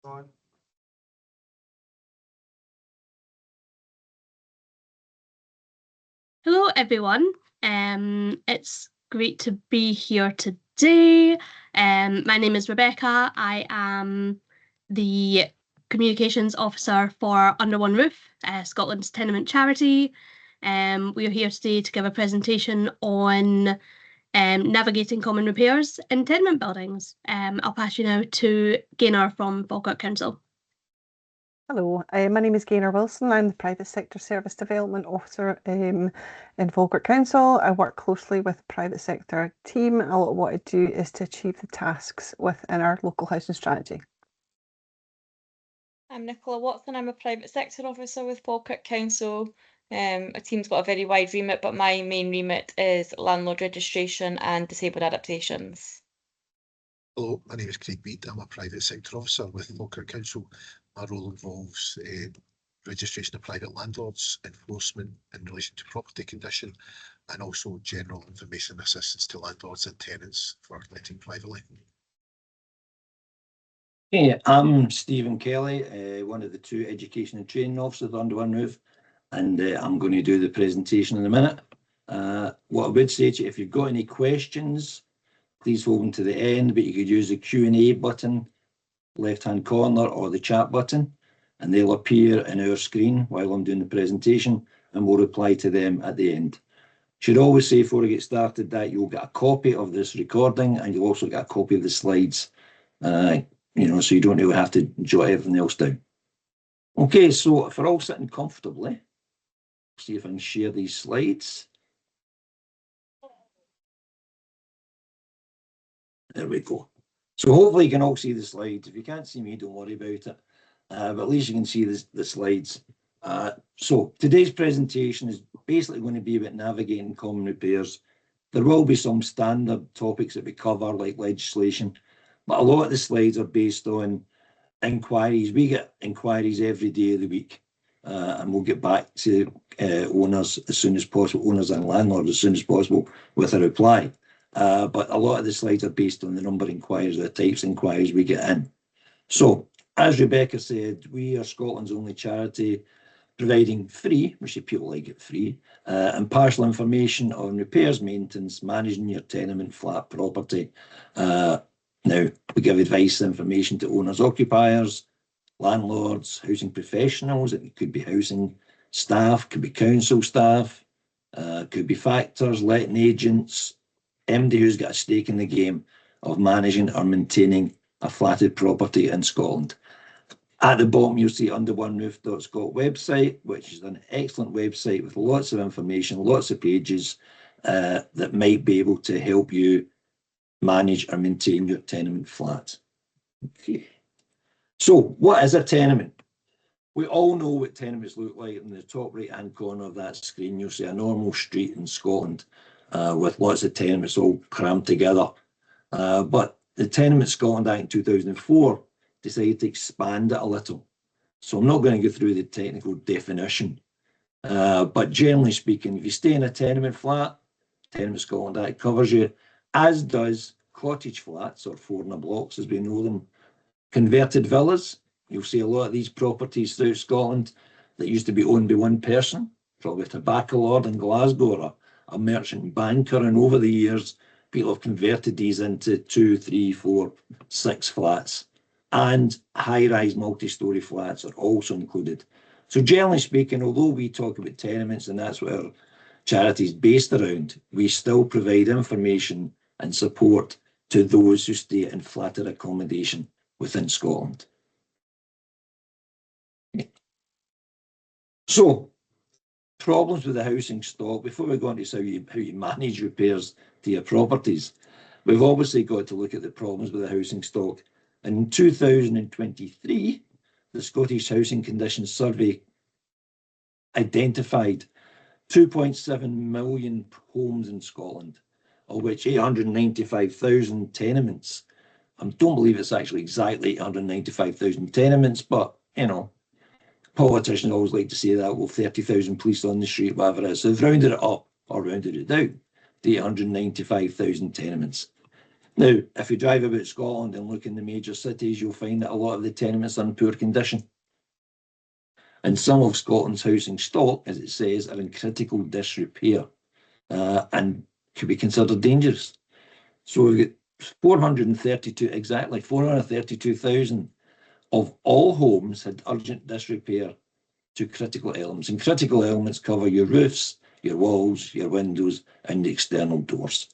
On. Hello, everyone. It's great to be here today. My name is Rebecca. I am the Communications Officer for Under One Roof, Scotland's tenement charity. We are here today to give a presentation on navigating common repairs in tenement buildings. I'll pass you now to Gaynor from Falkirk Council. Hello, my name is Gaynor Wilson. I'm the Private Sector Service Development Officer in Falkirk Council. I work closely with the private sector team. A lot of what I do is to achieve the tasks within our local housing strategy. I'm Nicola Watson. I'm a Private Sector Officer with Falkirk Council. A team's got a very wide remit, but my main remit is landlord registration and disabled adaptations. Hello, my name is Craig Beat. I'm a Private Sector Officer with Falkirk Council. My role involves registration of private landlords, enforcement in relation to property condition, and also general information assistance to landlords and tenants for letting privately. Hey, I'm Stephen Kelly, one of the two education and training officers under One Roof, and I'm going to do the presentation in a minute. What I would say to you, if you've got any questions, please hold them to the end, but you could use the Q&A button, left-hand corner, or the chat button, and they'll appear in our screen while I'm doing the presentation, and we'll reply to them at the end. Should always say before I get started that you'll get a copy of this recording, and you'll also get a copy of the slides, so you don't really have to jot everything else down. Okay, so if we're all sitting comfortably, see if I can share these slides. There we go. So hopefully you can all see the slides. If you can't see me, don't worry about it. But at least you can see the slides. So today's presentation is basically going to be about navigating common repairs. There will be some standard topics that we cover, like legislation, but a lot of the slides are based on inquiries. We get inquiries every day of the week, and we'll get back to owners as soon as possible, owners and landlords as soon as possible with a reply. But a lot of the slides are based on the number of inquiries, the types of inquiries we get in. So, as Rebecca said, we are Scotland's only charity providing free, which people like it free, and partial information on repairs, maintenance, managing your tenement flat property. Now, we give advice and information to owners, occupiers, landlords, housing professionals. It could be housing staff, could be council staff, could be factors, letting agents, anybody who's got a stake in the game of managing or maintaining a flatted property in Scotland. At the bottom, you'll see underoneroof.scot website, which is an excellent website with lots of information, lots of pages that might be able to help you manage or maintain your tenement flat. Okay. So what is a tenement? We all know what tenements look like. In the top right-hand corner of that screen, you'll see a normal street in Scotland with lots of tenements all crammed together. But the Tenement Scotland Act in 2004 decided to expand it a little. So I'm not going to go through the technical definition. But generally speaking, if you stay in a tenement flat, Tenement Scotland Act covers you, as does cottage flats, or four-in blocks as we know them. Converted villas, you'll see a lot of these properties throughout Scotland that used to be owned by one person, probably a tobacco lord in Glasgow or a merchant banker, and over the years people have converted these into 2, 3, 4, 6 flats, and high-rise multi-storey flats are also included. So generally speaking, although we talk about tenements and that's what our charity is based around, we still provide information and support to those who stay in flatted accommodation within Scotland. So, problems with the housing stock. Before we go on to how you manage repairs to your properties, we've obviously got to look at the problems with the housing stock. In 2023, the Scottish Housing Conditions Survey identified 2.7 million homes in Scotland, of which 895,000 tenements. I don't believe it's actually exactly 895,000 tenements, but politicians always like to say that, well, 30,000 police on the street, whatever it is. So they've rounded it up or rounded it down to 895,000 tenements. Now, if you drive about Scotland and look in the major cities, you'll find that a lot of the tenements are in poor condition. And some of Scotland's housing stock, as it says, are in critical disrepair and could be considered dangerous. So we've got 432,000 of all homes had urgent disrepair to critical elements. And critical elements cover your roofs, your walls, your windows, and the external doors.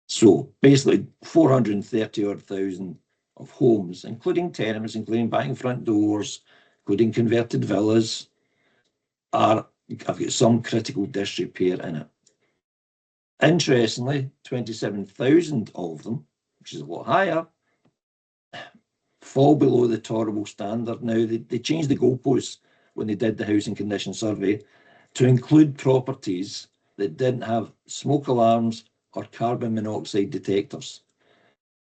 So basically 430,000 of homes, including tenements, including back and front doors, including converted villas, have got some critical disrepair in it. Interestingly, 27,000 of them, which is a lot higher, fall below the tolerable standard. Now, they changed the goalposts when they did the housing condition survey to include properties that didn't have smoke alarms or carbon monoxide detectors.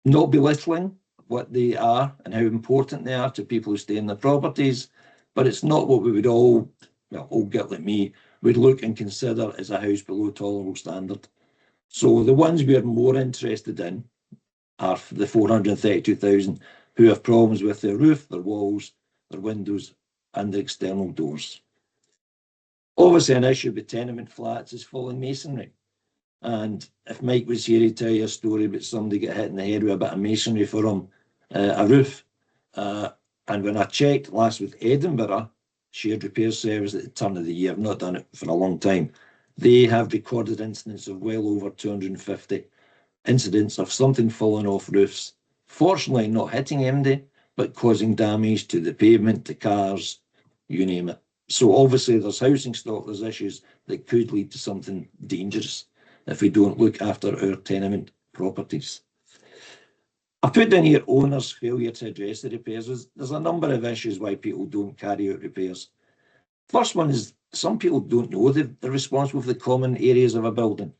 Not belittling what they are and how important they are to people who stay in the properties, but it's not what we would all get like me, would look and consider as a house below tolerable standard. So the ones we are more interested in are the 432,000 who have problems with their roof, their walls, their windows, and their external doors. Obviously, an issue with tenement flats is falling masonry. And if Mike was here, he'd tell you a story about somebody get hit in the head with a bit of masonry from a roof. And when I checked last with Edinburgh Shared Repair Service at the turn of the year, I've not done it for a long time, they have recorded incidents of well over 250 incidents of something falling off roofs. Fortunately, not hitting anybody, but causing damage to the pavement, to cars, you name it. So obviously there's housing stock, there's issues that could lead to something dangerous if we don't look after our tenement properties. I put in here owners' failure to address the repairs. There's a number of issues why people don't carry out repairs. First one is some people don't know they're responsible for the common areas of a building.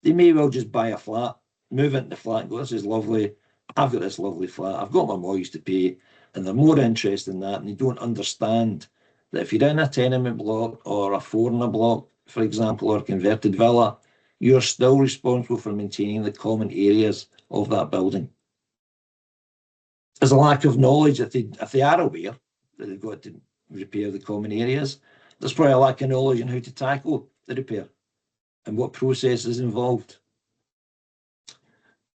They may well just buy a flat, move into the flat and go, this is lovely, I've got this lovely flat, I've got my mortgage to pay, and they're more interested in that, and they don't understand that if you're in a tenement block or a foreigner block, for example, or a converted villa, you're still responsible for maintaining the common areas of that building. There's a lack of knowledge if they are aware that they've got to repair the common areas. There's probably a lack of knowledge on how to tackle the repair and what process is involved.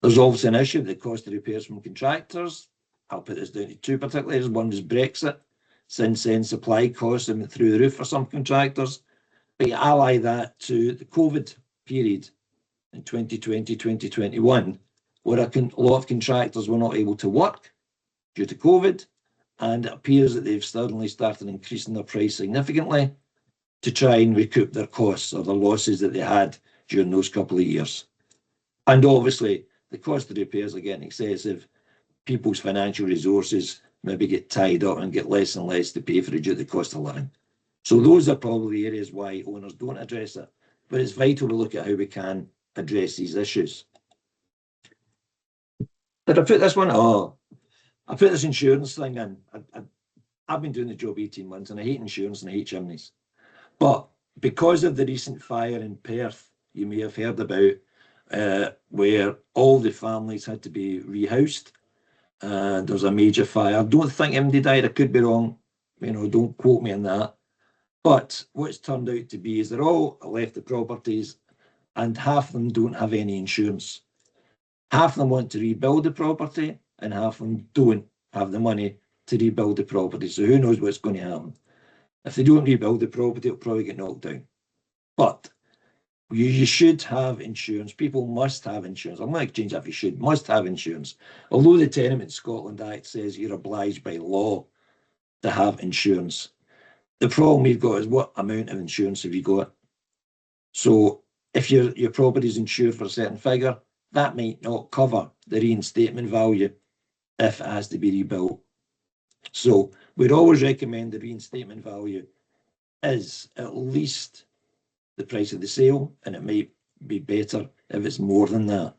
There's obviously an issue with the cost of repairs from contractors. I'll put this down to two particular areas. One is Brexit. Since then, supply costs have been through the roof for some contractors. But you ally that to the COVID period in 2020, 2021, where a lot of contractors were not able to work due to COVID, and it appears that they've suddenly started increasing their price significantly to try and recoup their costs or the losses that they had during those couple of years. And obviously, the cost of repairs are getting excessive. People's financial resources maybe get tied up and get less and less to pay for it due to the cost of living. So those are probably the areas why owners don't address it. But it's vital to look at how we can address these issues. Did I put this one? Oh, I put this insurance thing in. I've been doing the job 18 months and I hate insurance and I hate chimneys. But because of the recent fire in Perth, you may have heard about, where all the families had to be rehoused. There was a major fire. I don't think anybody died. I could be wrong. Don't quote me on that. But what it's turned out to be is they're all left the properties and half of them don't have any insurance. Half of them want to rebuild the property and half of them don't have the money to rebuild the property. So who knows what's going to happen. If they don't rebuild the property, it'll probably get knocked down. But you should have insurance. People must have insurance. I'm going to change that if you should. Must have insurance. Although the Tenement Scotland Act says you're obliged by law to have insurance. The problem we've got is what amount of insurance have you got? So if your property is insured for a certain figure, that might not cover the reinstatement value if it has to be rebuilt. So we'd always recommend the reinstatement value is at least the price of the sale, and it might be better if it's more than that.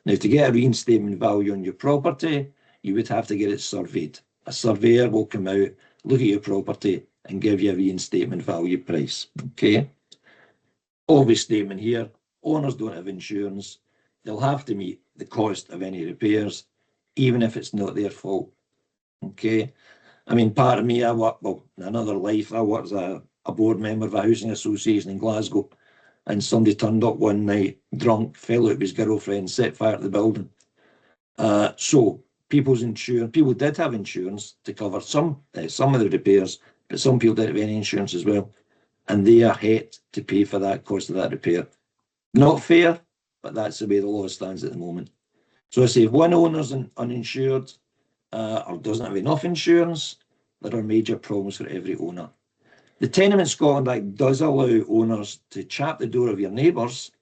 Now, to get a reinstatement value on your property, you would have to get it surveyed. A surveyor will come out, look at your property, and give you a reinstatement value price. Okay. Obvious statement here: owners don't have insurance. they'll have to meet the cost of any repairs, even if it's not their fault. Okay. I mean, part of me, I work, well, in another life, I worked as a board member of a housing association in Glasgow, and somebody turned up one night, drunk, fell out with his girlfriend, set fire to the building. So people's insurance, people did have insurance to cover some of the repairs, but some people didn't have any insurance as well, and they are had to pay for that cost of that repair. Not fair, but that's the way the law stands at the moment. So I say if one owner's uninsured or doesn't have enough insurance, there are major problems for every owner. The Tenement Scotland Act does allow owners to chap the door of your neighbours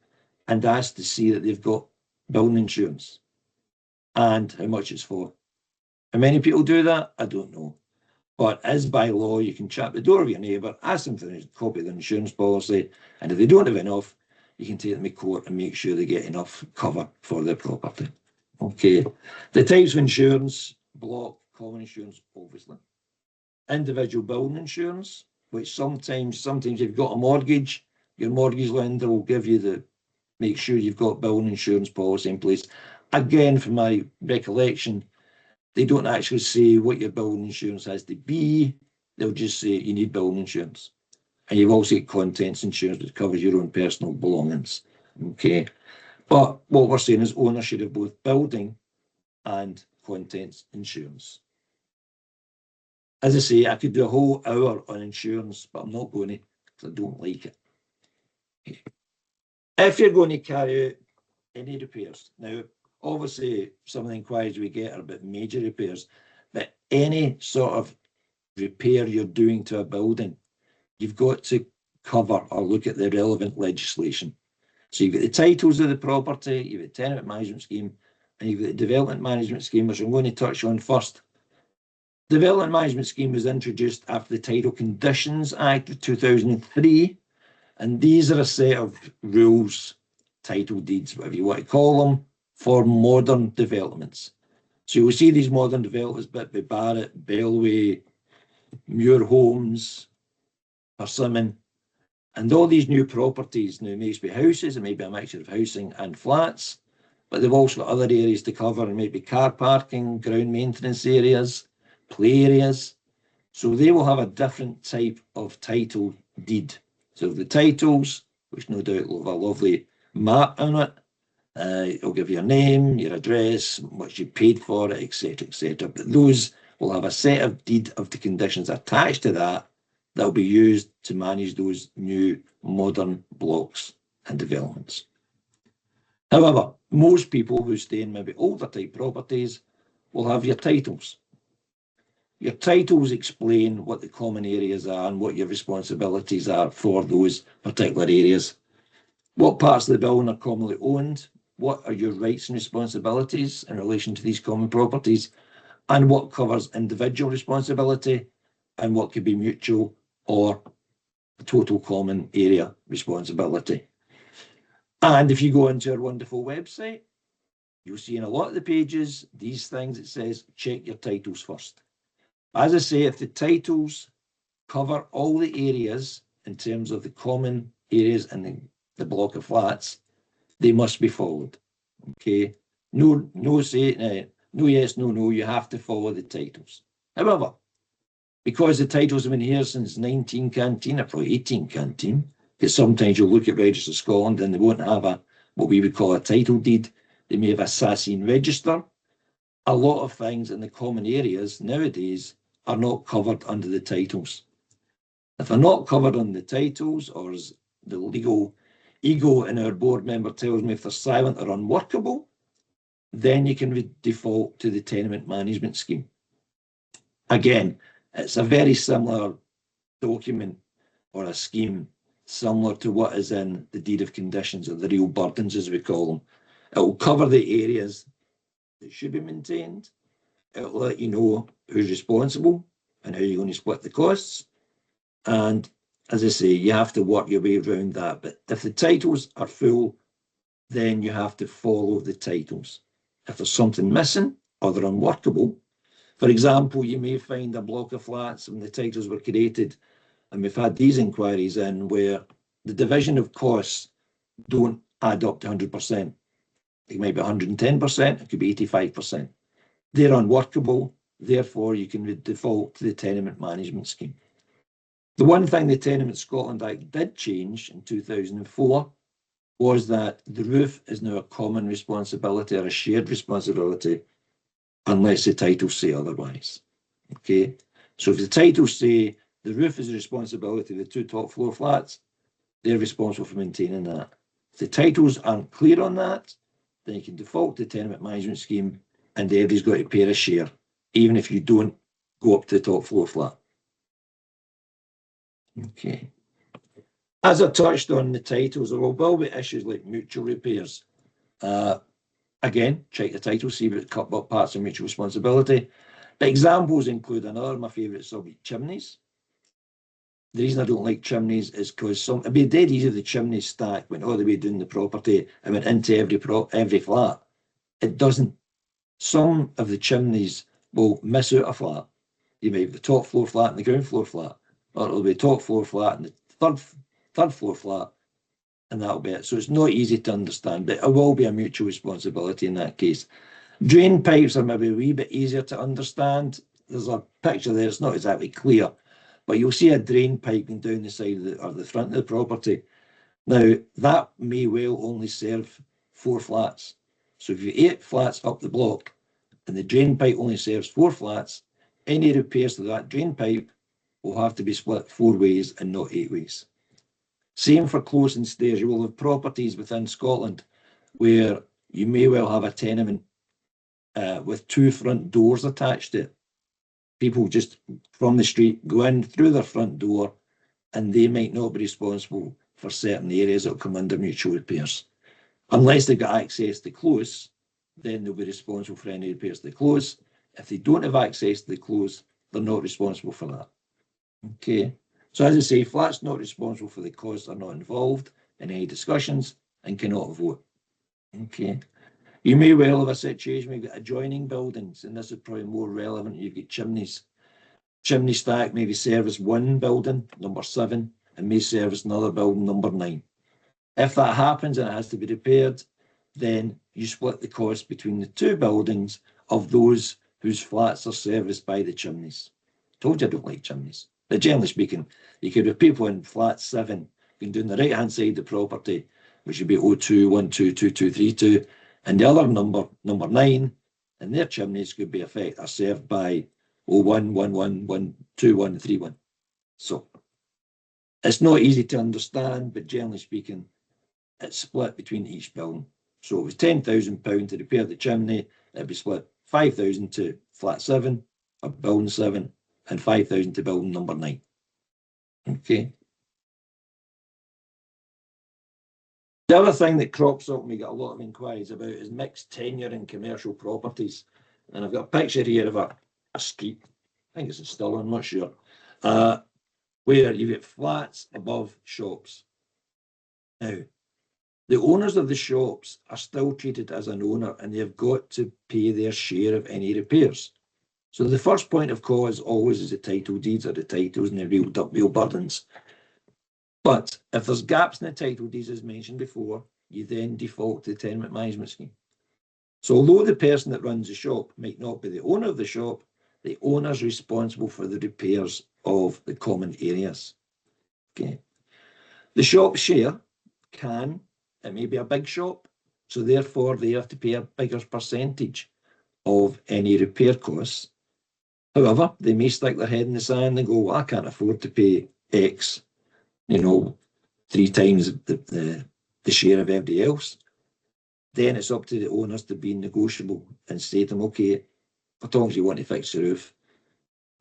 and ask to see that they've got building insurance and how much it's for. How many people do that? I don't know. But as by law, you can chap the door of your neighbour, ask them for a copy of their insurance policy, and if they don't have enough, you can take them to court and make sure they get enough cover for their property. Okay. The types of insurance: block, common insurance, obviously. Individual building insurance, which sometimes you've got a mortgage, your mortgage lender will give you make sure you've got building insurance policy in place. Again, from my recollection, they don't actually say what your building insurance has to be. They'll just say you need building insurance. And you've also got contents insurance, which covers your own personal belongings. Okay. But what we're saying is ownership of both building and contents insurance. As I say, I could do a whole hour on insurance, but I'm not going to because I don't like it. Okay. If you're going to carry out any repairs, now, obviously, some of the inquiries we get are about major repairs, but any sort of repair you're doing to a building, you've got to cover or look at the relevant legislation. So you've got the titles of the property, you've got the tenant management scheme, and you've got the development management scheme, which I'm going to touch on first. Development management scheme was introduced after the Title Conditions Act of 2003, and these are a set of rules, title deeds, whatever you want to call them, for modern developments. So you'll see these modern developments, Bitby Barrett, Bellway, Muir Homes, Persimmon, and all these new properties now may be houses, it may be a mixture of housing and flats, but they've also got other areas to cover, and maybe car parking, ground maintenance areas, play areas. So they will have a different type of title deed. So the titles, which no doubt will have a lovely map on it, it'll give your name, your address, what you paid for it, etc., etc. But those will have a set of deed of the conditions attached to that will be used to manage those new modern blocks and developments. However, most people who stay in maybe older type properties will have your titles. Your titles explain what the common areas are and what your responsibilities are for those particular areas. What parts of the building are commonly owned? What are your rights and responsibilities in relation to these common properties? And what covers individual responsibility and what could be mutual or total common area responsibility. And if you go into our wonderful website, you'll see in a lot of the pages, these things, it says, check your titles first. As I say, if the titles cover all the areas in terms of the common areas in the block of flats, they must be followed. Okay, no yes, no, you have to follow the titles. However, because the titles have been here since 19 canteen, or probably 18 canteen, because sometimes you'll look at Register Scotland and they won't have what we would call a title deed. They may have a Sassine register. A lot of things in the common areas nowadays are not covered under the titles. If they're not covered under the titles, or as the legal ego in our board member tells me, if they're silent or unworkable, then you can default to the tenement management scheme. Again, it's a very similar document or a scheme, similar to what is in the deed of conditions, or the real burdens as we call them. It will cover the areas that should be maintained. It will let you know who's responsible and how you're going to split the costs. And as I say, you have to work your way around that. But if the titles are full, then you have to follow the titles. If there's something missing or they're unworkable, for example, you may find a block of flats when the titles were created, and we've had these inquiries in where the division of costs don't add up to 100%. It might be 110%, it could be 85%. They're unworkable, therefore you can default to the tenement management scheme. The one thing the Tenement Scotland Act did change in 2004 was that the roof is now a common responsibility or a shared responsibility unless the titles say otherwise. Okay, so if the titles say the roof is the responsibility of the 2 top floor flats, they're responsible for maintaining that. If the titles aren't clear on that, then you can default to the tenement management scheme and everybody's got to pay a share, even if you don't go up to the top floor flat. Okay. As I touched on the titles, there will be issues like mutual repairs. Again, check the title, see what parts of mutual responsibility. But examples include another of my favourites will be chimneys. The reason I don't like chimneys is because it'd be dead easy if the chimney stack went all the way down the property and went into every flat. It doesn't. Some of the chimneys will miss out a flat. You may have the top floor flat and the ground floor flat, or it'll be top floor flat and the third floor flat, and that'll be it. So it's not easy to understand, but it will be a mutual responsibility in that case. Drain pipes are maybe a wee bit easier to understand. There's a picture there, it's not exactly clear, but you'll see a drain pipe going down the side of the front of the property. Now, that may well only serve 4 flats. So if you 8 flats up the block and the drain pipe only serves 4 flats, any repairs to that drain pipe will have to be split 4 ways and not 8 ways. Same for closing stairs. You will have properties within Scotland where you may well have a tenement with 2 front doors attached to it. People just from the street go in through their front door and they might not be responsible for certain areas that will come under mutual repairs. Unless they've got access to close, then they'll be responsible for any repairs to close. If they don't have access to the close, they're not responsible for that. Okay, so as I say, flats not responsible for the costs are not involved in any discussions and cannot vote. Okay, you may well have a situation where you've got adjoining buildings, and this is probably more relevant. You've got chimneys. Chimney stack maybe service 1 building, number 7, and may service another building, number 9. If that happens and it has to be repaired, then you split the cost between the 2 buildings of those whose flats are serviced by the chimneys. Told you I don't like chimneys. But generally speaking, you could have people in flat 7 going down the right-hand side of the property, which would be 02, 12, 2232, and the other number 9, and their chimneys could be are served by 01, 11, 121, 31. So it's not easy to understand, but generally speaking, it's split between each building. So it was £10,000 to repair the chimney, it'd be split 5,000 to flat 7, or building 7, and 5,000 to building number 9. Okay. The other thing that crops up and we get a lot of inquiries about is mixed tenure in commercial properties. And I've got a picture here of a street, I think it's in Stirling, I'm not sure, where you get flats above shops. Now, the owners of the shops are still treated as an owner and they've got to pay their share of any repairs. So the first point of call is always the title deeds or the titles and the real burdens. But if there's gaps in the title deeds, as mentioned before, you then default to the tenement management scheme. So although the person that runs the shop might not be the owner of the shop, the owner is responsible for the repairs of the common areas. Okay. The shop share it may be a big shop, so therefore they have to pay a bigger percentage of any repair costs. However, they may stick their head in the sand and go, well, I can't afford to pay X, 3 times the share of everybody else. Then it's up to the owners to be negotiable and say to them, okay, as long as you want to fix the roof,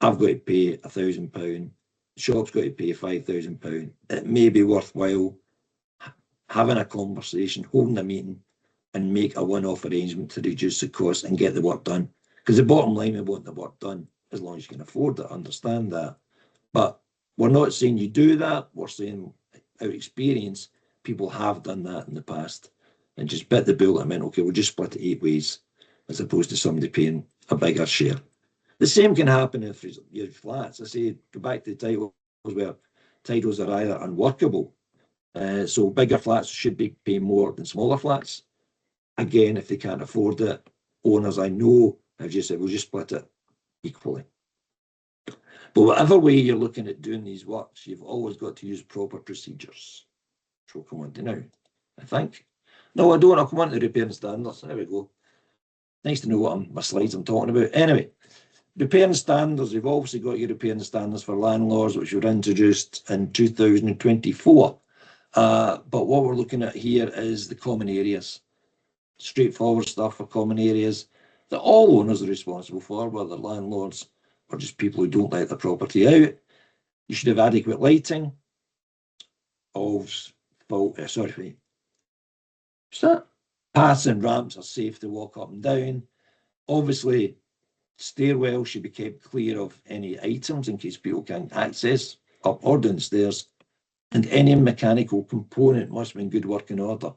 I've got to pay £1,000, the shop's got to pay £5,000. It may be worthwhile having a conversation, holding a meeting, and make a one-off arrangement to reduce the cost and get the work done. Because the bottom line, we want the work done as long as you can afford it, understand that. But we're not saying you do that, we're saying out of experience, people have done that in the past and just bit the bullet and went, okay, we'll just split it 8 ways as opposed to somebody paying a bigger share. The same can happen if you have flats. I say, go back to the titles where titles are either unworkable. So bigger flats should be paying more than smaller flats. Again, if they can't afford it, owners I know have just said, we'll just split it equally. But whatever way you're looking at doing these works, you've always got to use proper procedures. Which we'll come on to now, I think. No, I don't. I'll come on to the repair and standards. There we go. Nice to know what my slides I'm talking about. Anyway, repair and standards. You've obviously got your repair and standards for landlords, which were introduced in 2024. But what we're looking at here is the common areas. Straightforward stuff for common areas that all owners are responsible for, whether landlords or just people who don't let their property out. You should have adequate lighting. Paths and ramps are safe to walk up and down. Obviously, stairwells should be kept clear of any items in case people can't access up or downstairs. And any mechanical component must be in good working order.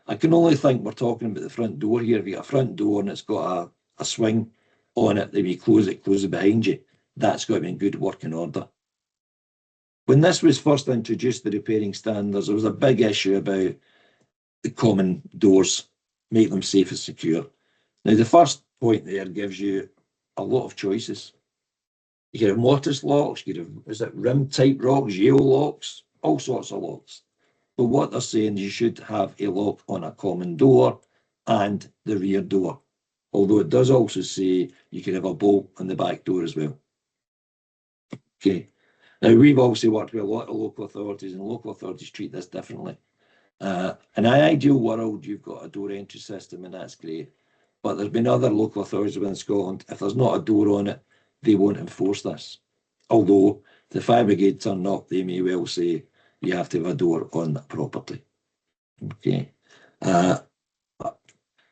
I can only think we're talking about the front door here. If you got a front door and it's got a swing on it, then you close it behind you. That's got to be in good working order. When this was first introduced, the repairing standards, there was a big issue about the common doors, make them safe and secure. Now, the first point there gives you a lot of choices. You can have mortise locks, you can have, rim type locks, Yale locks, all sorts of locks. But what they're saying is you should have a lock on a common door and the rear door. Although it does also say you can have a bolt on the back door as well. Okay. Now, we've obviously worked with a lot of local authorities, and local authorities treat this differently. In an ideal world, you've got a door entry system, and that's great. But there's been other local authorities within Scotland, if there's not a door on it, they won't enforce this. Although, if the fire brigade turn up, they may well say you have to have a door on that property. Okay.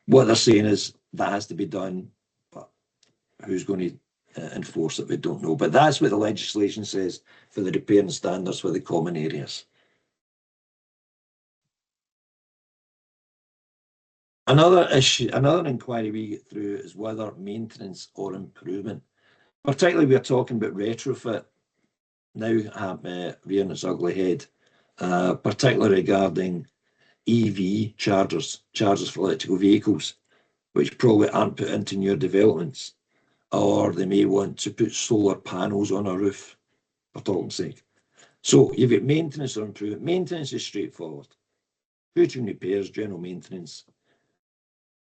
What they're saying is that has to be done, but who's going to enforce it, we don't know. But that's what the legislation says for the repair and standards for the common areas. Another issue, another inquiry we get through is whether maintenance or improvement. Particularly, we're talking about retrofit now rearing its ugly head, particularly regarding EV chargers for electrical vehicles, which probably aren't put into newer developments, or they may want to put solar panels on a roof, for talking sake. So you've got maintenance or improvement. Maintenance is straightforward. Routine repairs, general maintenance.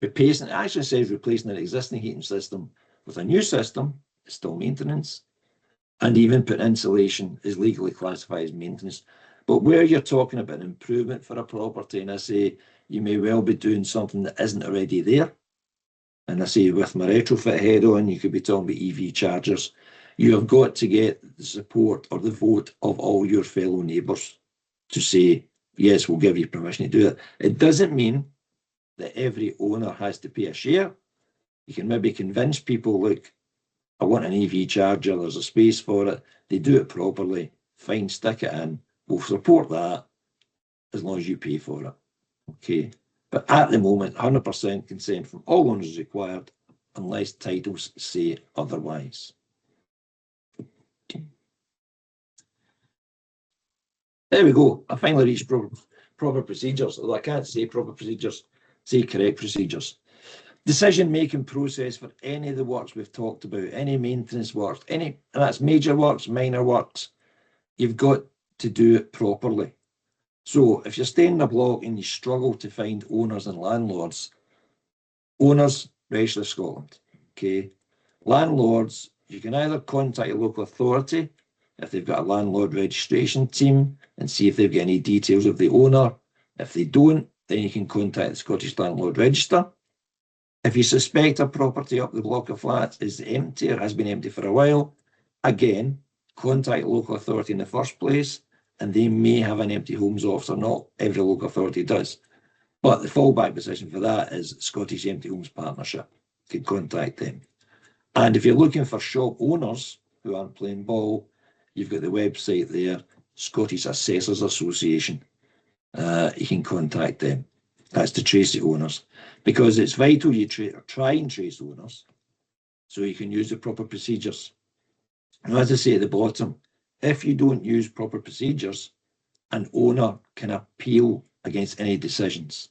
Replacing, it actually says replacing an existing heating system with a new system is still maintenance. And even putting insulation is legally classified as maintenance. But where you're talking about an improvement for a property, and I say you may well be doing something that isn't already there. And I say with my retrofit head on, you could be talking about EV chargers. You have got to get the support or the vote of all your fellow neighbours to say, yes, we'll give you permission to do it. It doesn't mean that every owner has to pay a share. You can maybe convince people, look, I want an EV charger, there's a space for it, they do it properly, fine, stick it in, we'll support that as long as you pay for it. Okay. But at the moment, 100% consent from all owners is required unless titles say otherwise. Okay. There we go. I finally reached proper procedures, although I can't say proper procedures, say correct procedures. Decision-making process for any of the works we've talked about, any maintenance works, and that's major works, minor works, you've got to do it properly. So if you're staying in a block and you struggle to find owners and landlords, owners, Register Scotland, okay? Landlords, you can either contact your local authority if they've got a landlord registration team and see if they've got any details of the owner. If they don't, then you can contact the Scottish Landlord Register. If you suspect a property up the block of flats is empty or has been empty for a while, again, contact the local authority in the first place, and they may have an empty homes officer. Not every local authority does. But the fallback position for that is Scottish Empty Homes Partnership. You can contact them. And if you're looking for shop owners who aren't playing ball, you've got the website there, Scottish Assessors Association. You can contact them. That's to trace the owners. Because it's vital you try and trace owners so you can use the proper procedures. And as I say at the bottom, if you don't use proper procedures, an owner can appeal against any decisions.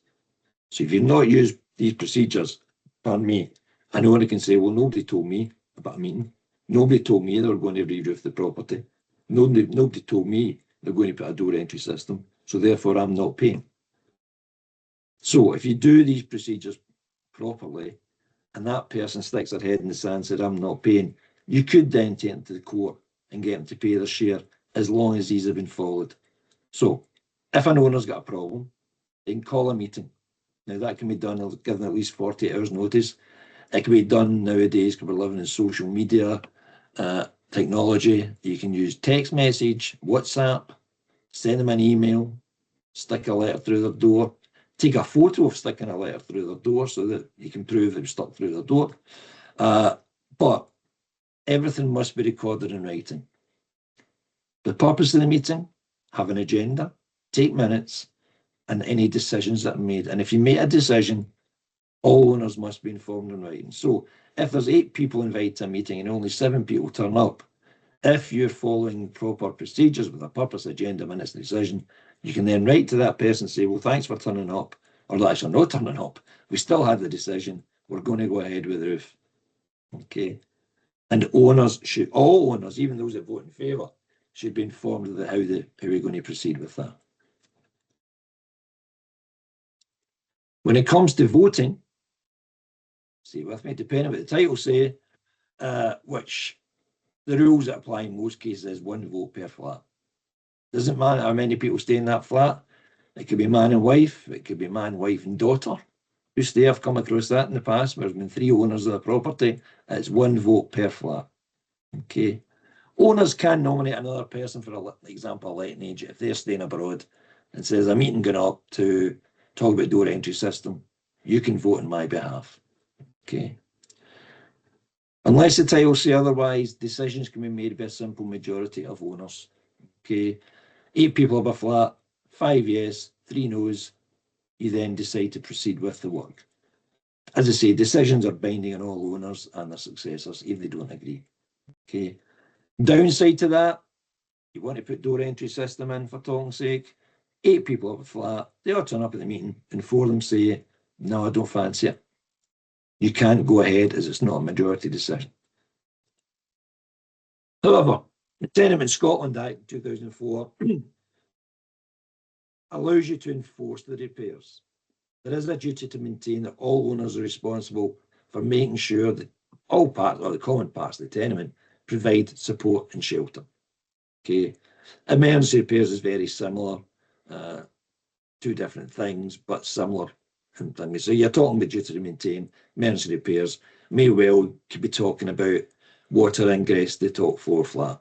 So if you've not used these procedures, pardon me, an owner can say, well, nobody told me about a meeting. Nobody told me they were going to re-roof the property. Nobody told me they're going to put a door entry system, so therefore I'm not paying. So if you do these procedures properly, and that person sticks their head in the sand and said, I'm not paying, you could then take them to the court and get them to pay their share as long as these have been followed. So if an owner's got a problem, they can call a meeting. Now that can be done given at least 48 hours notice. It can be done nowadays because we're living in social media technology. You can use text message, WhatsApp, send them an email, stick a letter through their door, take a photo of sticking a letter through their door so that you can prove they've stuck through their door. But everything must be recorded in writing. The purpose of the meeting, have an agenda, take minutes, and any decisions that are made. And if you make a decision, all owners must be informed in writing. So if there's 8 people invited to a meeting and only 7 people turn up, if you're following proper procedures with a purpose, agenda, minutes, and decision, you can then write to that person and say, well, thanks for turning up, or actually not turning up. We still had the decision. We're going to go ahead with the roof. Okay. And owners should, all owners, even those that vote in favour, should be informed of how we're going to proceed with that. When it comes to voting, stay with me, depending on what the title say, which the rules that apply in most cases is 1 vote per flat. Doesn't matter how many people stay in that flat. It could be man and wife, it could be man, wife and daughter. Who stay, I've come across that in the past, where there's been 3 owners of the property, it's 1 vote per flat. Okay. Owners can nominate another person, for example, a letting agent, if they're staying abroad and says, a meeting going up to talk about door entry system, you can vote on my behalf. Okay. Unless the title say otherwise, decisions can be made by a simple majority of owners. Okay. 8 people have a flat, 5 yes, 3 no's. You then decide to proceed with the work. As I say, decisions are binding on all owners and their successors if they don't agree. Okay. Downside to that, you want to put door entry system in for talking's sake. 8 people have a flat, they all turn up at the meeting and 4 of them say, no, I don't fancy it. You can't go ahead as it's not a majority decision. However, the Tenement Scotland Act 2004 allows you to enforce the repairs. There is a duty to maintain that all owners are responsible for making sure that all parts, or the common parts of the tenement, provide support and shelter. Okay, emergency repairs is very similar, 2 different things, but similar. So you're talking the duty to maintain. Emergency repairs may well could be talking about water ingress to the top floor flat.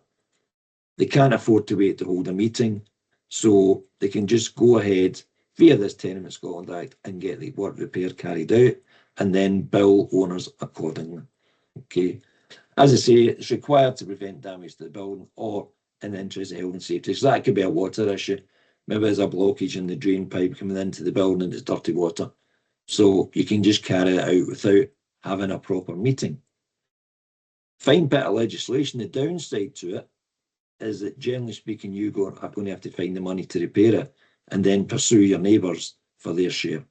They can't afford to wait to hold a meeting, so they can just go ahead via this Tenement Scotland Act and get the work repair carried out and then bill owners accordingly. Okay. As I say, it's required to prevent damage to the building or in the interest of health and safety. So that could be a water issue. Maybe there's a blockage in the drain pipe coming into the building and it's dirty water. So you can just carry it out without having a proper meeting. Fine bit of legislation, the downside to it is that generally speaking, you are going to have to find the money to repair it and then pursue your neighbours for their share.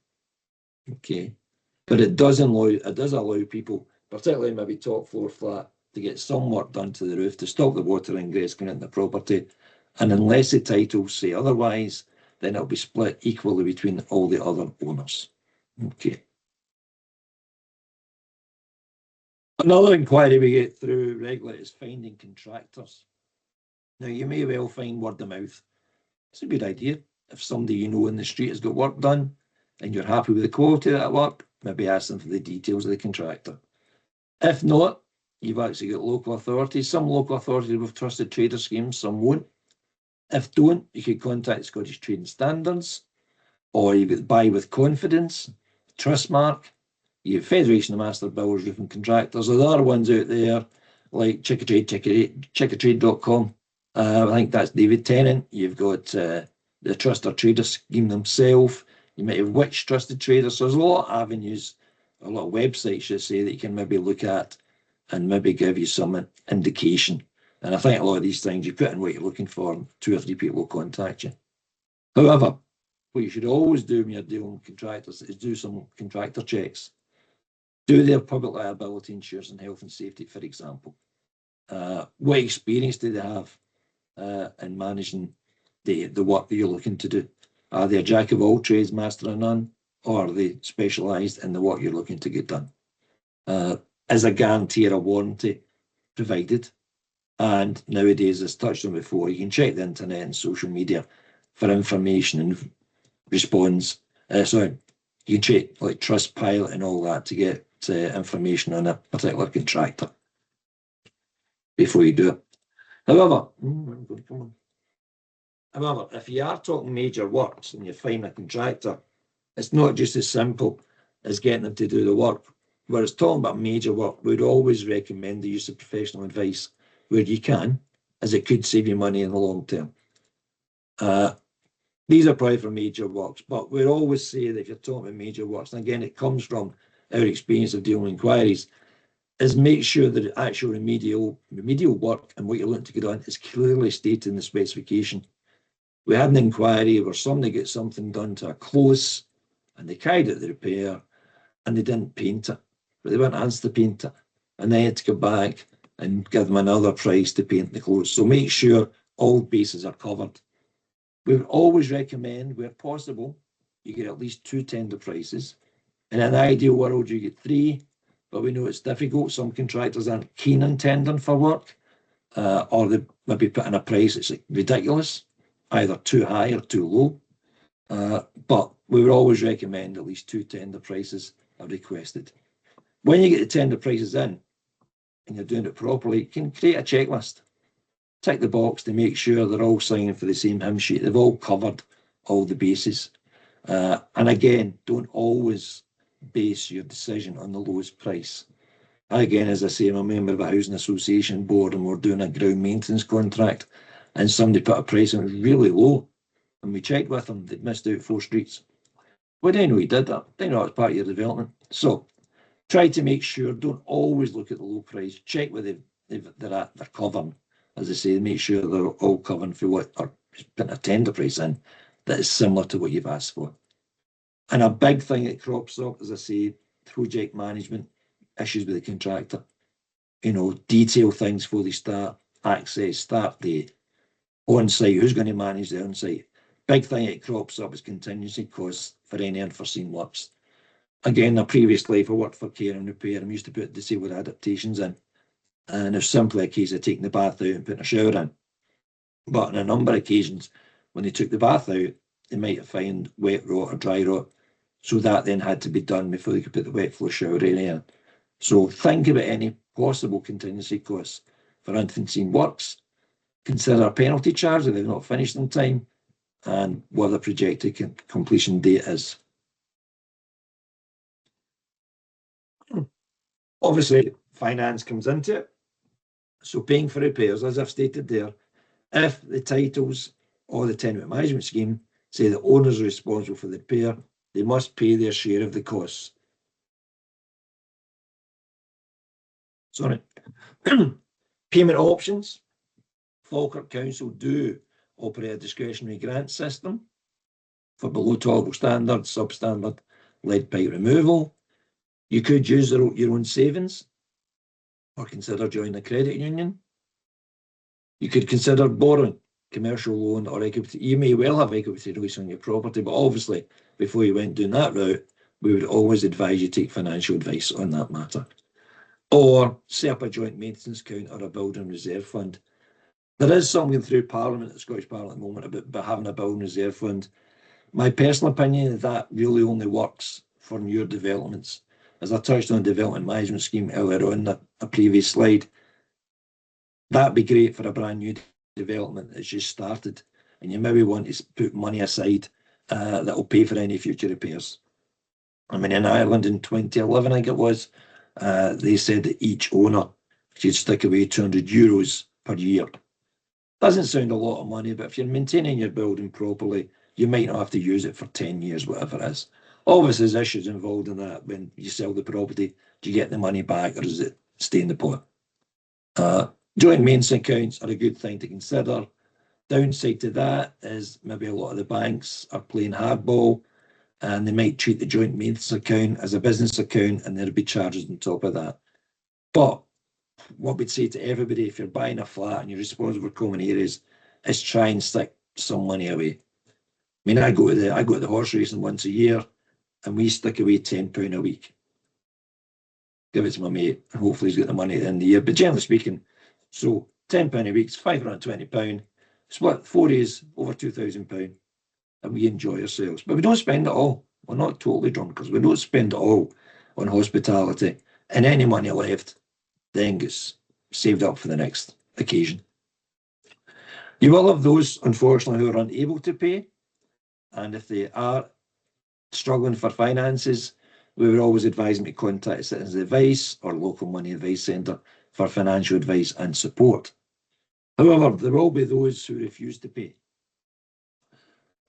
Okay. But it does allow people, particularly maybe top floor flat, to get some work done to the roof to stop the water ingress going into the property. And unless the titles say otherwise, then it'll be split equally between all the other owners. Okay. Another inquiry we get through regularly is finding contractors. Now, you may well find word of mouth. It's a good idea. If somebody you know in the street has got work done and you're happy with the quality of that work, maybe ask them for the details of the contractor. If not, you've actually got local authorities. Some local authorities have trusted trader schemes, some won't. If don't, you could contact Scottish Trading Standards, or you've got Buy with Confidence, Trustmark, you have Federation of Master Builders, Roofing Contractors. There are ones out there like checkatrade.com. I think that's David Tennant. You've got the Truster Trader Scheme themselves. You might have Which Trusted Traders. So there's a lot of avenues, a lot of websites, should say, that you can maybe look at and maybe give you some indication. And I think a lot of these things, you put in what you're looking for, and 2 or 3 people will contact you. However, what you should always do when you're dealing with contractors is do some contractor checks. Do their public liability insurance and health and safety, for example. What experience do they have in managing the work that you're looking to do? Are they a jack of all trades, master of none, or are they specialised in the work you're looking to get done? Is a guarantee or a warranty provided? And nowadays, as touched on before, you can check the internet and social media for information and response. You can check like Trustpilot and all that to get information on a particular contractor before you do it. However, if you are talking major works and you find a contractor, it's not just as simple as getting them to do the work. Whereas talking about major work, we'd always recommend the use of professional advice where you can, as it could save you money in the long term. These are probably for major works, but we'd always say that if you're talking about major works, and again, it comes from our experience of dealing with inquiries, is make sure that the actual remedial work and what you're looking to get on is clearly stated in the specification. We had an inquiry where somebody got something done to a close and they carried out the repair and they didn't paint it, but they weren't asked to paint it, and they had to go back and give them another price to paint the close. So make sure all bases are covered. We would always recommend, where possible, you get at least 2 tender prices. In an ideal world, you get 3, but we know it's difficult. Some contractors aren't keen on tendering for work, or they maybe put in a price that's ridiculous, either too high or too low. But we would always recommend at least 2 tender prices are requested. When you get the tender prices in and you're doing it properly, you can create a checklist. Tick the box to make sure they're all signing for the same hymn sheet. They've all covered all the bases. And again, don't always base your decision on the lowest price. Again, as I say, I'm a member of a housing association board and we're doing a ground maintenance contract, and somebody put a price on it really low, and we checked with them, they'd missed out 4 streets. We didn't know he did that. Didn't know it was part of your development. So try to make sure, don't always look at the low price. Check whether they're covering. As I say, make sure they're all covering for what, or putting a tender price in that is similar to what you've asked for. And a big thing that crops up, as I say, project management, issues with the contractor. You know, detail things before they start, access, start date, on-site, who's going to manage the on-site. Big thing that crops up is contingency costs for any unforeseen works. Again, in a previous life, I worked for care and repair. I used to put disabled adaptations in. And it's simply a case of taking the bath out and putting a shower in. But on a number of occasions, when they took the bath out, they might find wet rot or dry rot. So that then had to be done before they could put the wet floor shower area in. So think about any possible contingency costs for unforeseen works. Consider a penalty charge if they've not finished in time, and what the projected completion date is. Obviously, finance comes into it. So paying for repairs, as I've stated there, if the titles or the tenement management scheme say the owners are responsible for the repair, they must pay their share of the costs. Sorry. Payment options. Falkirk Council do operate a discretionary grant system for below tolerable standard, substandard lead pipe removal. You could use your own savings or consider joining a credit union. You could consider borrowing, commercial loan or equity. You may well have equity release on your property, but obviously before you went down that route, we would always advise you take financial advice on that matter. Or set up a joint maintenance account or a building reserve fund. There is something through Parliament, the Scottish Parliament at the moment, about having a building reserve fund. My personal opinion is that really only works for newer developments. As I touched on the development management scheme earlier on a previous slide, that'd be great for a brand new development that's just started, and you maybe want to put money aside that will pay for any future repairs. I mean, in Ireland in 2011, I think it was, they said that each owner should stick away €200 per year. Doesn't sound a lot of money, but if you're maintaining your building properly, you might not have to use it for 10 years, whatever it is. Obviously, there's issues involved in that. When you sell the property, do you get the money back or does it stay in the pot? Joint maintenance accounts are a good thing to consider. Downside to that is maybe a lot of the banks are playing hardball, and they might treat the joint maintenance account as a business account, and there'll be charges on top of that. But what we'd say to everybody, if you're buying a flat and you're responsible for common areas, is try and stick some money away. I mean, I go to the horse racing once a year, and we stick away £10 a week. Give it to my mate, and hopefully he's got the money at the end of the year. But generally speaking, so £10 a week is £520. Split 4 days, over £2,000, and we enjoy ourselves. But we don't spend it all. We're not totally drunkers. We don't spend it all on hospitality, and any money left then gets saved up for the next occasion. You will have those, unfortunately, who are unable to pay, and if they are struggling for finances, we would always advise them to contact Citizens Advice or local money advice centre for financial advice and support. However, there will be those who refuse to pay.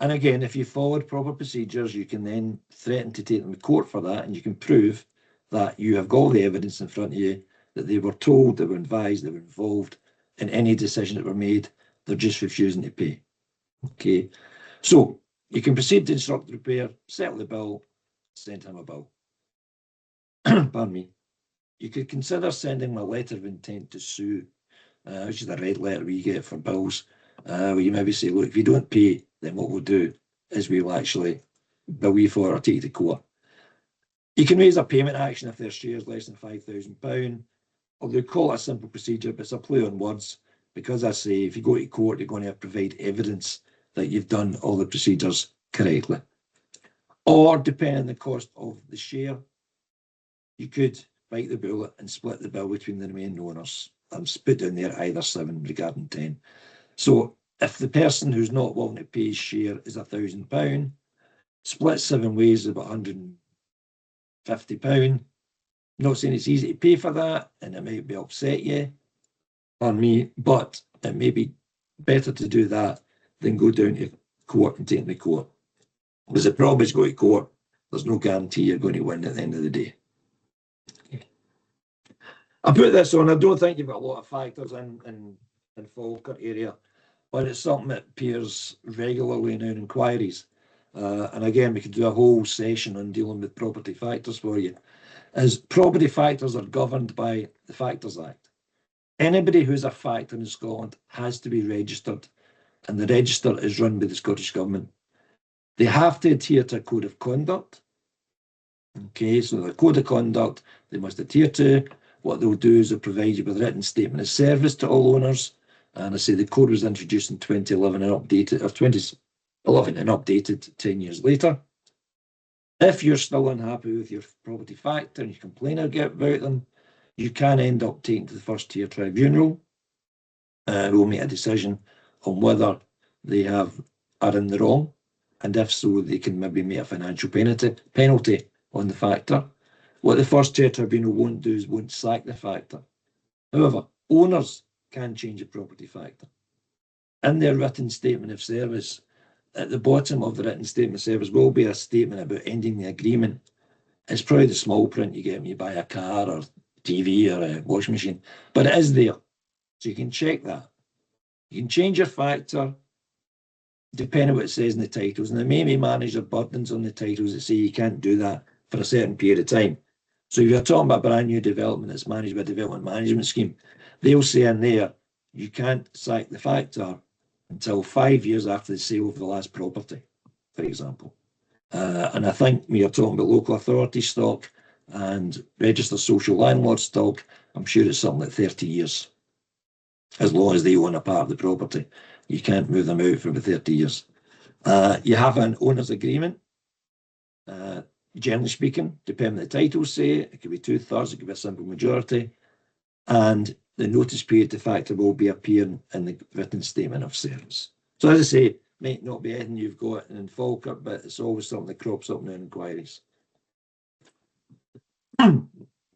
And again, if you followed proper procedures, you can then threaten to take them to court for that, and you can prove that you have got all the evidence in front of you that they were told, they were advised, they were involved in any decision that were made. They're just refusing to pay. Okay, so you can proceed to instruct the repair, settle the bill, send him a bill. Pardon me. You could consider sending a letter of intent to sue, which is a red letter we get for bills, where you maybe say, look, if you don't pay, then what we'll do is we'll actually bill you for or take you to court. You can raise a payment action if there's shares less than £5,000, or they call it a simple procedure, but it's a play on words, because I say if you go to court, you're going to provide evidence that you've done all the procedures correctly. Or, depending on the cost of the share, you could bite the bullet and split the bill between the remaining owners. I'm put down there either 7 regarding 10. So if the person who's not willing to pay his share is £1,000, split 7 ways is about £150. Not saying it's easy to pay for that, and it might be upset you, on me, but it may be better to do that than go down to court and take them to court. Because the problem is, go to court, there's no guarantee you're going to win at the end of the day. I put this on, I don't think you've got a lot of factors in Falkirk area, but it's something that appears regularly in our inquiries. And again, we could do a whole session on dealing with property factors for you. As property factors are governed by the Factors Act. Anybody who's a factor in Scotland has to be registered, and the register is run by the Scottish Government. They have to adhere to a code of conduct. Okay, so the code of conduct they must adhere to. What they'll do is they'll provide you with a written statement of service to all owners. And I say the code was introduced in 2011 and updated, or 2011 and updated 10 years later. If you're still unhappy with your property factor and you complain about them, you can end up taking to the first tier tribunal, and we'll make a decision on whether they are in the wrong, and if so, they can maybe make a financial penalty on the factor. What the first tier tribunal won't do is won't sack the factor. However, owners can change a property factor. In their written statement of service, at the bottom of the written statement of service will be a statement about ending the agreement. It's probably the small print you get when you buy a car or TV or a washing machine, but it is there, so you can check that. You can change your factor depending on what it says in the titles, and there may be manager burdens on the titles that say you can't do that for a certain period of time. So if you're talking about a brand new development that's managed by a development management scheme, they'll say in there you can't sack the factor until 5 years after the sale of the last property, for example. And I think when you're talking about local authority stock and registered social landlord stock, I'm sure it's something like 30 years. As long as they own a part of the property, you can't move them out for about 30 years. You have an owner's agreement. Generally speaking, depending on the titles say, it could be 2/3, it could be a simple majority. And the notice period to factor will be appearing in the written statement of service. So as I say, might not be anything you've got in Falkirk, but it's always something that crops up in our inquiries.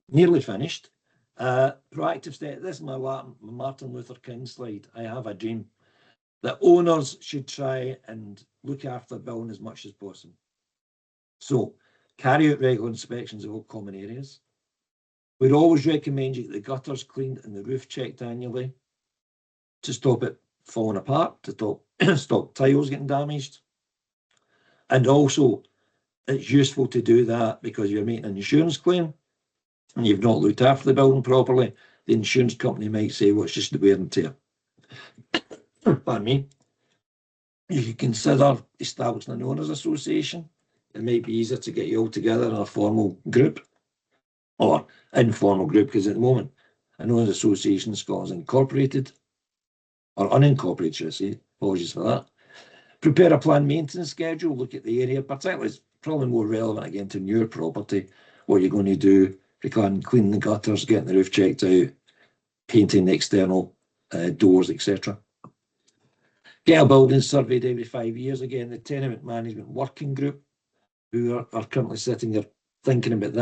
Nearly finished. Proactive step. This is my Martin Luther King slide. I have a dream that owners should try and look after the building as much as possible. So carry out regular inspections of all common areas. We'd always recommend you get the gutters cleaned and the roof checked annually to stop it falling apart to stop tiles getting damaged. And also, it's useful to do that because you're making an insurance claim and you've not looked after the building properly. The insurance company might say, well, it's just the wear and tear. Pardon me. You could consider establishing an owners association. It might be easier to get you all together in a formal group or informal group, because at the moment, an owners association in Scotland is incorporated or unincorporated, should I say. Apologies for that. Prepare a planned maintenance schedule, look at the area, particularly it's probably more relevant again to newer property, what you're going to do regarding cleaning the gutters, getting the roof checked out, painting the external doors, etc. Get a building surveyed every 5 years. Again, the Tenement Management Working Group, who are currently sitting there thinking about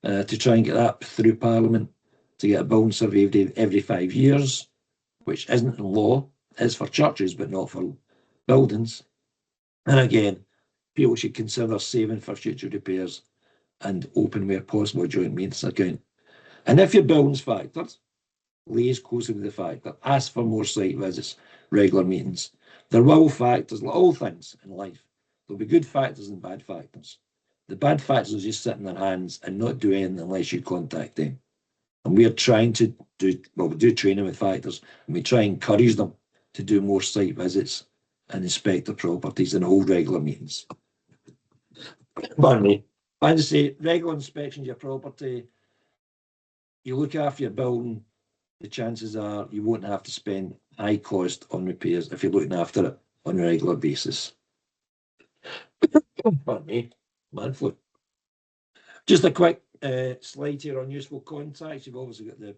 that, to try and get that through Parliament, to get a building surveyed every 5 years, which isn't in law, is for churches, but not for buildings. And again, people should consider saving for future repairs and open where possible a joint maintenance account. And if your building's factored, liaise closely with the factor, ask for more site visits, regular meetings. There will factors, like all things in life, there'll be good factors and bad factors. The bad factors will just sit in their hands and not do anything unless you contact them. And we are trying to do training with factors, and we try and encourage them to do more site visits and inspect their properties and hold regular meetings. Pardon me. I just say regular inspections of your property, you look after your building, the chances are you won't have to spend high cost on repairs if you're looking after it on a regular basis. Pardon me, man flu. Just a quick slide here on useful contacts. You've obviously got the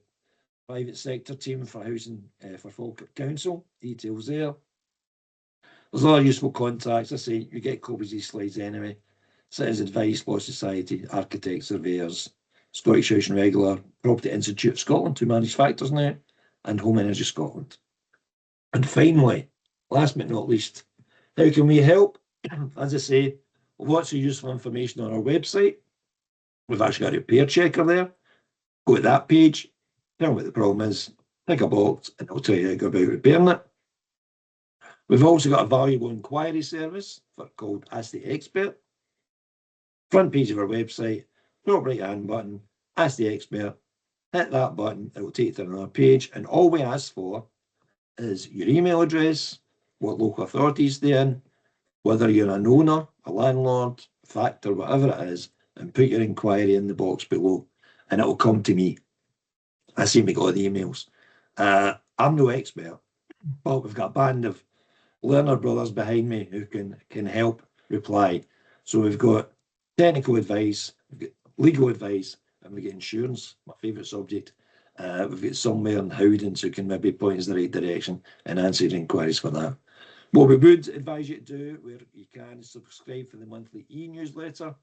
private sector team for housing for Falkirk Council, details there. There's a lot of useful contacts. I say you get copies of these slides anyway. Citizens Advice, Law Society, Architects, Surveyors, Scottish Housing Regular, Property Institute of Scotland, who manage factors now, and Home Energy Scotland. And finally, last but not least, how can we help? As I say, lots of useful information on our website. We've actually got a repair checker there. Go to that page, tell me what the problem is, pick a box, and it'll tell you how to go about repairing it. We've also got a valuable inquiry service called Ask the Expert. Front page of our website, top right hand button, Ask the Expert. Hit that button, it will take you to another page, and all we ask for is your email address, what local authorities they're in, whether you're an owner, a landlord, factor, whatever it is, and put your inquiry in the box below, and it will come to me. I seem to get all the emails. I'm no expert, but we've got a band of learner brothers behind me who can help reply. So we've got technical advice, we've got legal advice, and we've got insurance, my favourite subject. We've got somewhere in Howdens who can maybe point us in the right direction and answer your inquiries for that. What we would advise you to do, where you can subscribe for the monthly e-newsletter.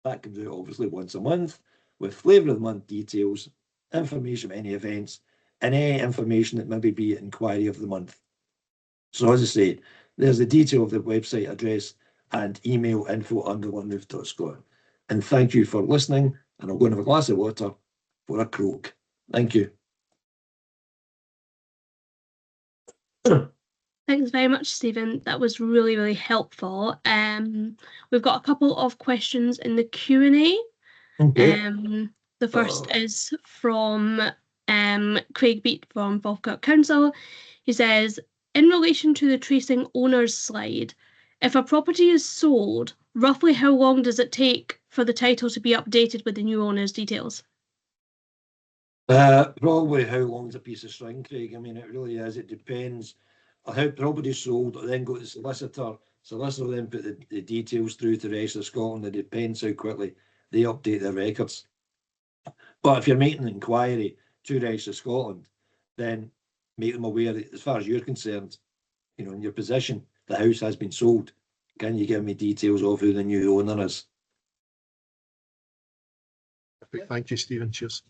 That comes out obviously once a month with flavour of the month details, information of any events, and any information that maybe be inquiry of the month. So as I say, there's the detail of the website address and email info@underoneroof.scot. And thank you for listening. And I'm going to have a glass of water for a croak. Thank you. Thanks very much, Stephen. That was really, really helpful. We've got a couple of questions in the Q&A. Okay. The first is from Craig Beat from Falkirk Council. He says, in relation to the tracing owners slide, if a property is sold, roughly how long does it take for the title to be updated with the new owner's details? Probably how long is a piece of string, Craig? I mean, it really is. It depends on how property's sold, or then go to the solicitor. Solicitor then put the details through to the rest of Scotland. It depends how quickly they update their records. But if you're making an inquiry to the rest of Scotland, then make them aware that as far as you're concerned, you know, in your position, the house has been sold. Can you give me details of who the new owner is? Thank you, Stephen. Cheers.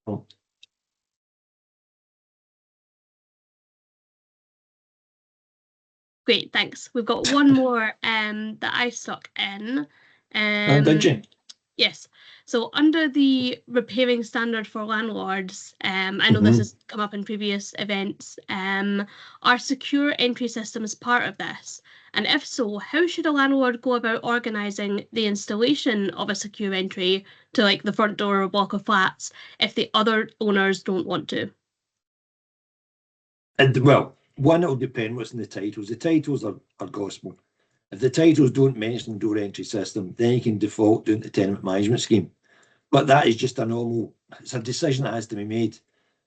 Oh. Great, thanks. We've got one more that I stuck in. Did you? Yes. So under the repairing standard for landlords, I know this has come up in previous events, are secure entry systems part of this? And if so, how should a landlord go about organising the installation of a secure entry to like the front door or block of flats if the other owners don't want to? And well, one, it'll depend what's in the titles. The titles are gospel. If the titles don't mention the door entry system, then you can default doing the tenement management scheme. But that is just a normal, it's a decision that has to be made.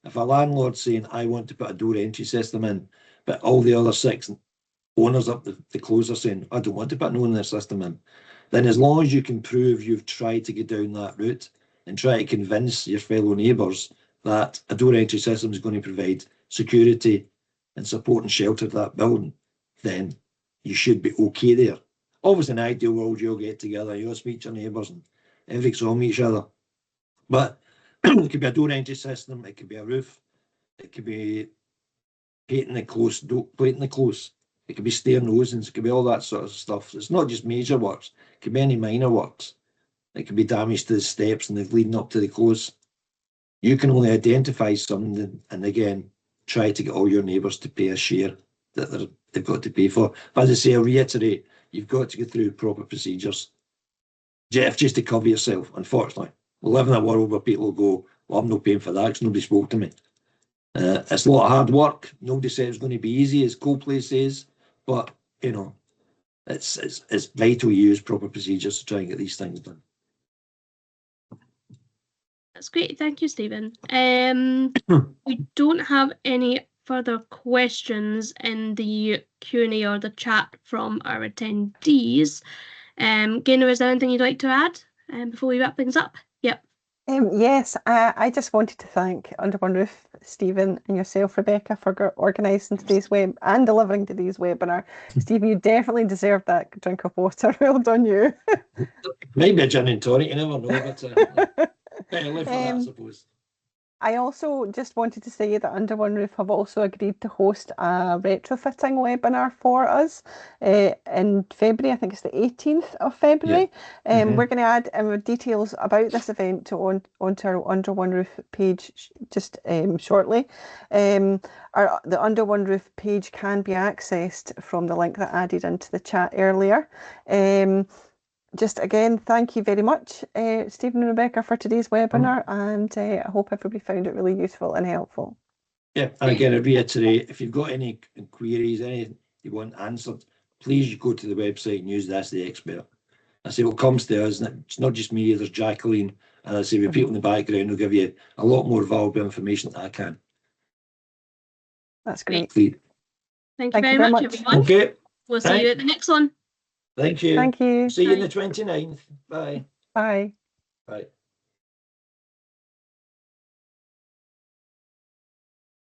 If a landlord's saying, I want to put a door entry system in, but all the other 6 owners up the close are saying, I don't want to put an owner system in, then as long as you can prove you've tried to get down that route and try to convince your fellow neighbours that a door entry system is going to provide security and support and shelter to that building, then you should be okay there. Obviously, in an ideal world, you'll get together, you'll speak to your neighbours and everything's on each other. But it could be a door entry system, it could be a roof, it could be painting the close, plating the close, it could be stair nosings, it could be all that sort of stuff. It's not just major works, it could be any minor works. It could be damage to the steps and the leading up to the close. You can only identify something and again try to get all your neighbours to pay a share that they've got to pay for. But as I say, I reiterate, you've got to go through proper procedures. Just to cover yourself, unfortunately. We live in a world where people go, well, I'm not paying for that because nobody spoke to me. It's a lot of hard work. Nobody said it's going to be easy, as Coldplay says, but you know, it's vital you use proper procedures to try and get these things done. That's great. Thank you, Stephen. We don't have any further questions in the Q&A or the chat from our attendees. Gaynor, is there anything you'd like to add before we wrap things up? Yep. Yes, I just wanted to thank Under One Roof, Stephen, and yourself, Rebecca, for organising today's web and delivering today's webinar. Stephen, you definitely deserve that drink of water. Well done, you. Maybe a gin and tonic, you never know, but better live for that, I suppose. I also just wanted to say that Under One Roof have also agreed to host a retrofitting webinar for us in February. I think it's the 18th of February. Yeah. We're going to add details about this event onto our Under One Roof page just shortly. The Under One Roof page can be accessed from the link that I added into the chat earlier. Just again, thank you very much, Stephen and Rebecca, for today's webinar, and I hope everybody found it really useful and helpful. Yeah, and again, I reiterate, if you've got any queries, anything you want answered, please go to the website and use the Ask the Expert. I say what comes to us, and it's not just me, there's Jacqueline, and I say with people in the background who'll give you a lot more valuable information than I can. That's great. Thank you very much, everyone. Okay. We'll see you at the next one. Thank you. Thank you. See you on the 29th. Bye. Bye. Bye.